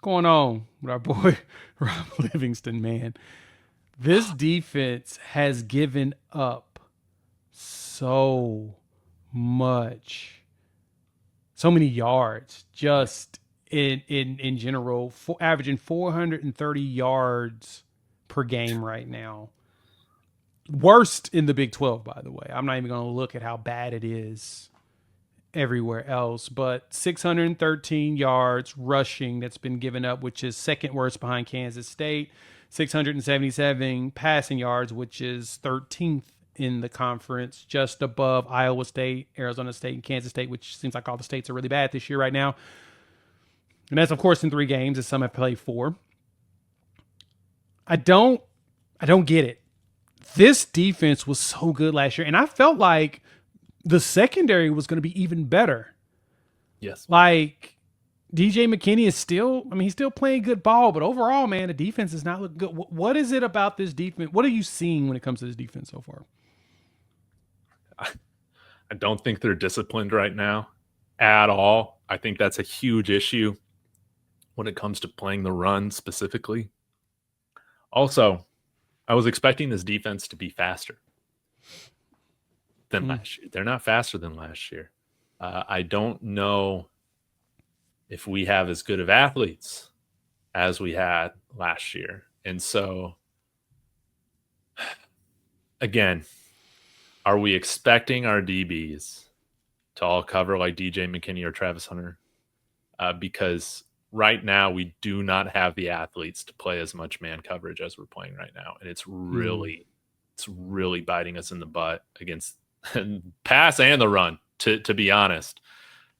going on with our boy Robert Livingston, man? This defense has given up so much, so many yards just in general, averaging 430 yards per game right now. Worst in the Big 12, by the way. I'm not even going to look at how bad it is everywhere else, but 613 yards rushing that's been given up, which is second worst behind Kansas State. 677 passing yards, which is 13th in the conference, just above Iowa State, Arizona State, and Kansas State, which seems like all the states are really bad this year right now. And that's, of course, in 3 games, as some have played 4. I don't get it. This defense was so good last year, and I felt like the secondary was going to be even better. Yes. Like, DJ McKinney is still, he's still playing good ball, but overall, man, the defense is not looking good. What is it about this defense? What are you seeing when it comes to this defense so far? I don't think they're disciplined right now at all. I think that's a huge issue when it comes to playing the run specifically. Also, I was expecting this defense to be faster than last year. They're not faster than last year. I don't know if we have as good of athletes as we had last year. And so, again, are we expecting our DBs to all cover like DJ McKinney or Travis Hunter? Because right now we do not have the athletes to play as much man coverage as we're playing right now. And it's really biting us in the butt against pass and the run, to be honest.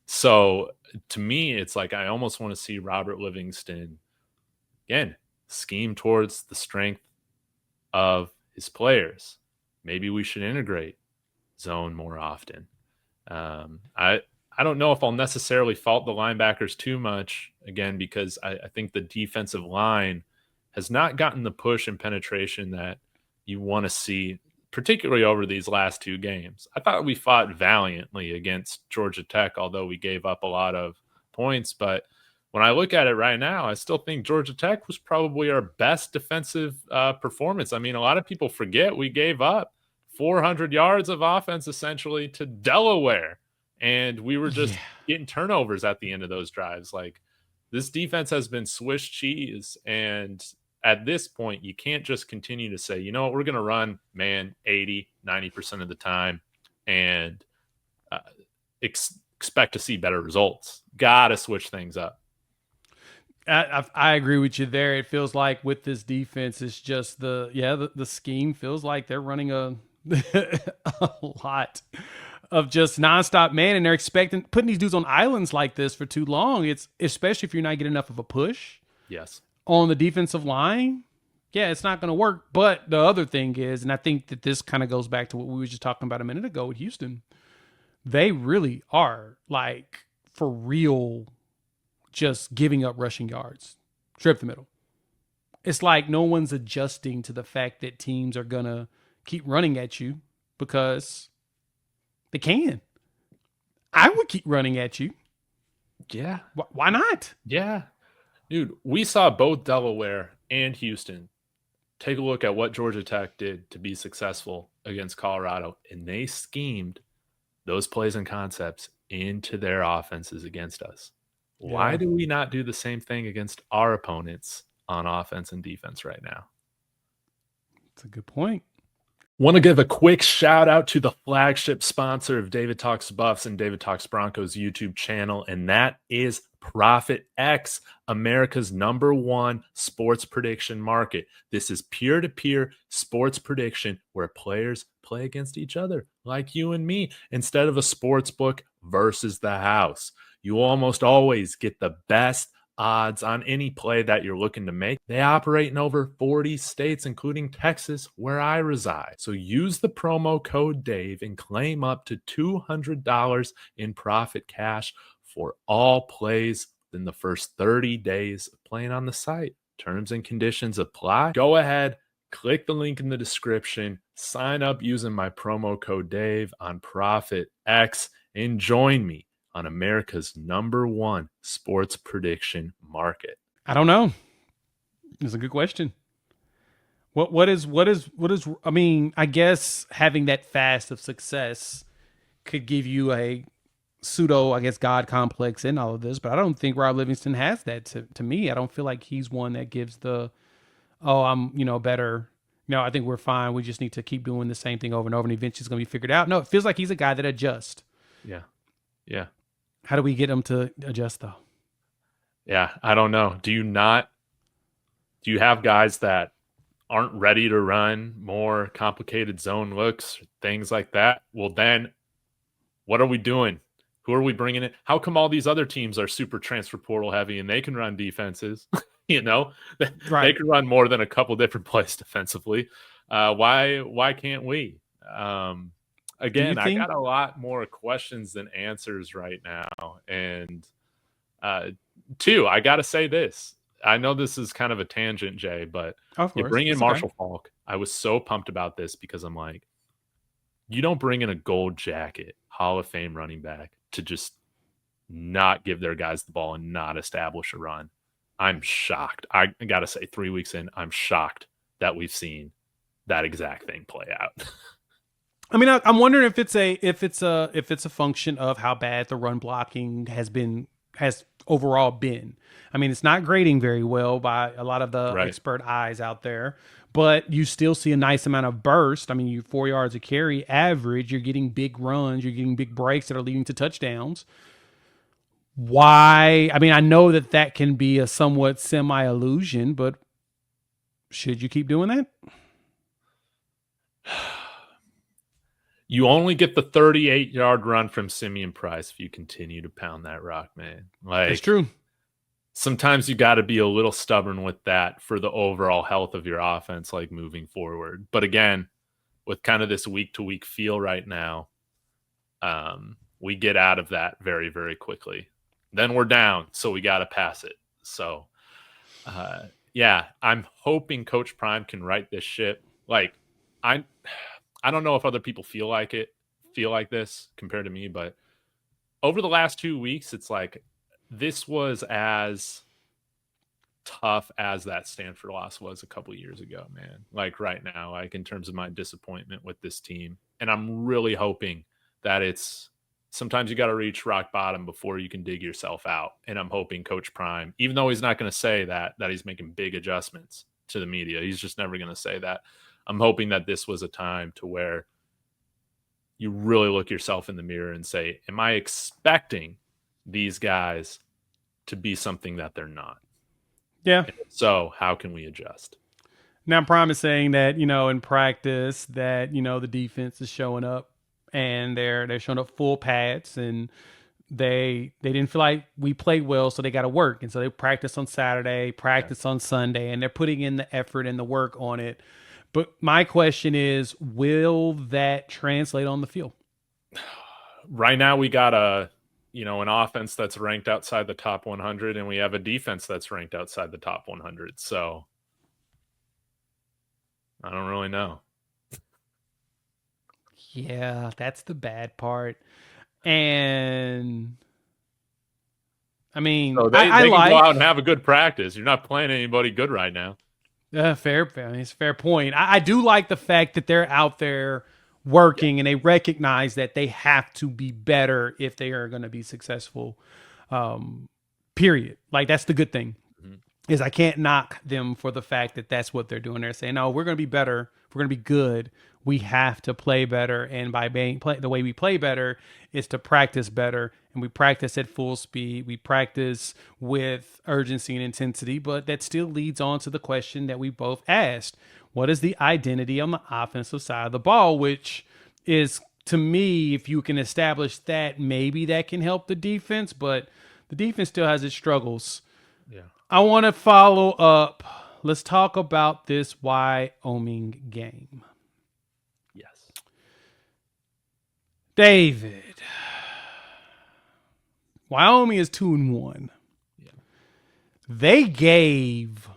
So to me, it's like I almost want to see Robert Livingston, again, scheme towards the strength of his players. Maybe we should integrate zone more often. I don't know if I'll necessarily fault the linebackers too much, again, because I think the defensive line has not gotten the push and penetration that you want to see, particularly over these last 2 games. I thought we fought valiantly against Georgia Tech, although we gave up a lot of points. But when I look at it right now, I still think Georgia Tech was probably our best defensive performance. I mean, a lot of people forget we gave up 400 yards of offense essentially to Delaware. And we were just getting turnovers at the end of those drives. Like, this defense has been Swiss cheese. And at this point, you can't just continue to say, you know what, we're going to run man 80, 90% of the time and expect to see better results. Got to switch things up. I agree with you there. It feels like with this defense, it's just the scheme feels like they're running a lot of just nonstop man, and they're putting these dudes on islands like this for too long. It's especially if you're not getting enough of a push. Yes. On the defensive line, it's not going to work. But the other thing is, and I think that this kind of goes back to what we were just talking about a minute ago with Houston, they really are, like, for real, just giving up rushing yards, straight up the middle. It's like no one's adjusting to the fact that teams are going to keep running at you because they can. I would keep running at you. Yeah. Why not? Yeah. Dude, we saw both Delaware and Houston take a look at what Georgia Tech did to be successful against Colorado, and they schemed those plays and concepts into their offenses against us. Yeah. Why do we not do the same thing against our opponents on offense and defense right now? That's a good point. Want to give a quick shout out to the flagship sponsor of David Talks Buffs and David Talks Broncos YouTube channel, and that is Profit X, America's #1 sports prediction market. This is peer-to-peer sports prediction where players play against each other, like you and me, instead of a sports book versus the house. You almost always get the best odds on any play that you're looking to make. They operate in over 40 states, including Texas, where I reside. So use the promo code Dave and claim up to $200 in profit cash for all plays in the first 30 days of playing on the site. Terms and conditions apply. Go ahead, click the link in the description, sign up using my promo code Dave on Profit X, and join me on America's #1 sports prediction market. I don't know. It's a good question. What is I mean, I guess having that fast of success could give you a pseudo, I guess, God complex in all of this, but I don't think Rob Livingston has that to me. I don't feel like he's one that gives the, oh, I'm, better. I think we're fine. We just need to keep doing the same thing over and over and eventually it's going to be figured out. No, it feels like he's a guy that adjusts. Yeah. Yeah. How do we get him to adjust though? Yeah. I don't know. Do you have guys that aren't ready to run more complicated zone looks, things like that? Well, then what are we doing? Who are we bringing in? How come all these other teams are super transfer portal heavy and they can run defenses? They Right. can run more than a couple different plays defensively. Why can't we? Do you Again, I think? got a lot more questions than answers right now. And two, I got to say this. I know this is kind of a tangent, Jay, but Of you course. bring in It's okay. Marshall Faulk. I was so pumped about this because I'm like, you don't bring in a gold jacket Hall of Fame running back to just not give their guys the ball and not establish a run. I'm shocked. I got to say, 3 weeks in, I'm shocked that we've seen that exact thing play out. I mean, I'm wondering if it's a function of how bad the run blocking has overall been. I mean, it's not grading very well by a lot of the Right. expert eyes out there, but you still see a nice amount of burst. I mean, you 4 yards a carry average. You're getting big runs. You're getting big breaks that are leading to touchdowns. Why? I mean, I know that can be a somewhat semi illusion, but should you keep doing that? You only get the 38-yard run from Simeon Price if you continue to pound that rock, man. That's Like, true. sometimes you got to be a little stubborn with that for the overall health of your offense, like moving forward. But again, with kind of this week-to-week feel right now, we get out of that very, very quickly. Then we're down, so we got to pass it. So, yeah, I'm hoping Coach Prime can right this ship. Like, I don't know if other people feel like this compared to me, but over the last 2 weeks, it's like this was as tough as that Stanford loss was a couple years ago, man. Like right now, like in terms of my disappointment with this team. And I'm really hoping that it's sometimes you got to reach rock bottom before you can dig yourself out. And I'm hoping Coach Prime, even though he's not going to say that he's making big adjustments to the media, he's just never going to say that. I'm hoping that this was a time to where you really look yourself in the mirror and say, am I expecting these guys to be something that they're not? Yeah. So how can we adjust? Now Prime is saying that in practice that the defense is showing up and they're showing up full pads and they didn't feel like we played well, so they got to work, and so they practice on Saturday, practice on Sunday, and they're putting in the effort and the work on it. But my question is, will that translate on the field? Right now, we got an offense that's ranked outside the top 100, and we have a defense that's ranked outside the top 100. So I don't really know. Yeah, that's the bad part. And I mean, So they can go out and have a good practice. You're not playing anybody good right now. Fair. I mean, it's a fair point. I do like the fact that they're out there working and they recognize that they have to be better if they are going to be successful. Period. Like that's the good thing. Mhm. Is I can't knock them for the fact that that's what they're doing. They're saying, no, we're going to be better. If we're going to be good, we have to play better. And by the way we play better is to practice better. And we practice at full speed. We practice with urgency and intensity. But that still leads on to the question that we both asked. What is the identity on the offensive side of the ball? Which is, to me, if you can establish that, maybe that can help the defense. But the defense still has its struggles. Yeah. I want to follow up. Let's talk about this Wyoming game. Yes. David. Wyoming is 2-1. Yeah. They gave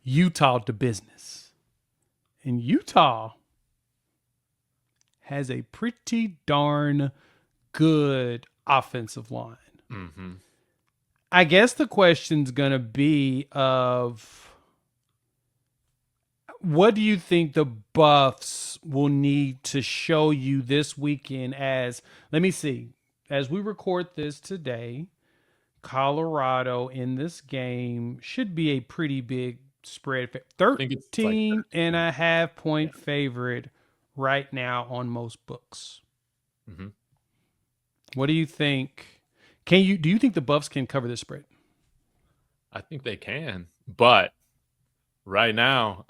Utah the business. And Utah has a pretty darn good offensive line. Mm-hmm. I guess the question's gonna be of what do you think the Buffs will need to show you this weekend? As let me see, as we record this today, Colorado in this game should be a pretty big spread. I think it's like 13 and 13. a half Yeah. point favorite right now on most books. Hmm. What do you think? Do you think the Buffs can cover this spread? I think they can, but right now,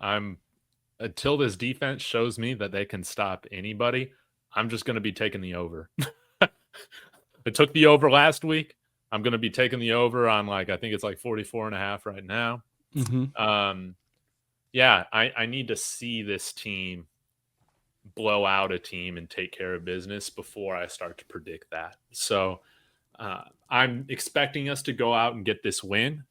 until this defense shows me that they can stop anybody, I'm just going to be taking the over. I took the over last week. I'm going to be taking the over on I think it's like 44 and a half right now. Mm-hmm. Um, yeah, I need to see this team blow out a team and take care of business before I start to predict that. So I'm expecting us to go out and get this win,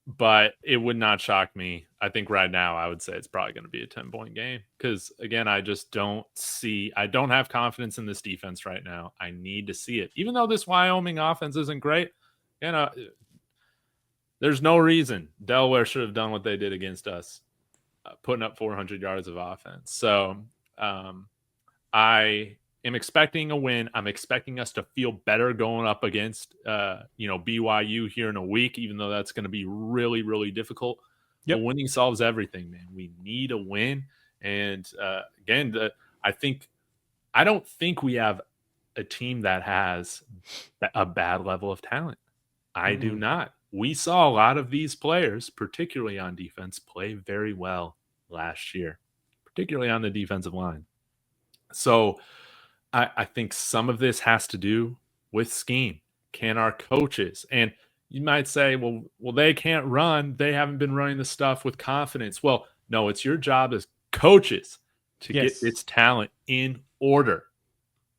but it would not shock me. I think right now I would say it's probably going to be a 10-point game because, again, I don't have confidence in this defense right now. I need to see it. Even though this Wyoming offense isn't great, there's no reason Delaware should have done what they did against us, putting up 400 yards of offense. So I am expecting a win. I'm expecting us to feel better going up against, BYU here in a week, even though that's going to be really, really difficult. But Yep. winning solves everything, man. We need a win. And again, I don't think we have a team that has a bad level of talent. I do Mm-mm. not. We saw a lot of these players, particularly on defense, play very well last year, particularly on the defensive line. So I think some of this has to do with scheme. Can our coaches, and you might say, well, they can't run. They haven't been running the stuff with confidence. Well, no, it's your job as coaches to get Yes. its talent in order.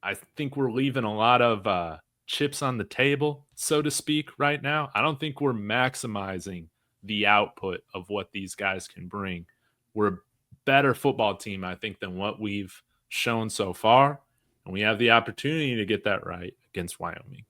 I think we're leaving a lot of chips on the table, so to speak, right now. I don't think we're maximizing the output of what these guys can bring. We're a better football team, I think, than what we've shown so far. And we have the opportunity to get that right against Wyoming.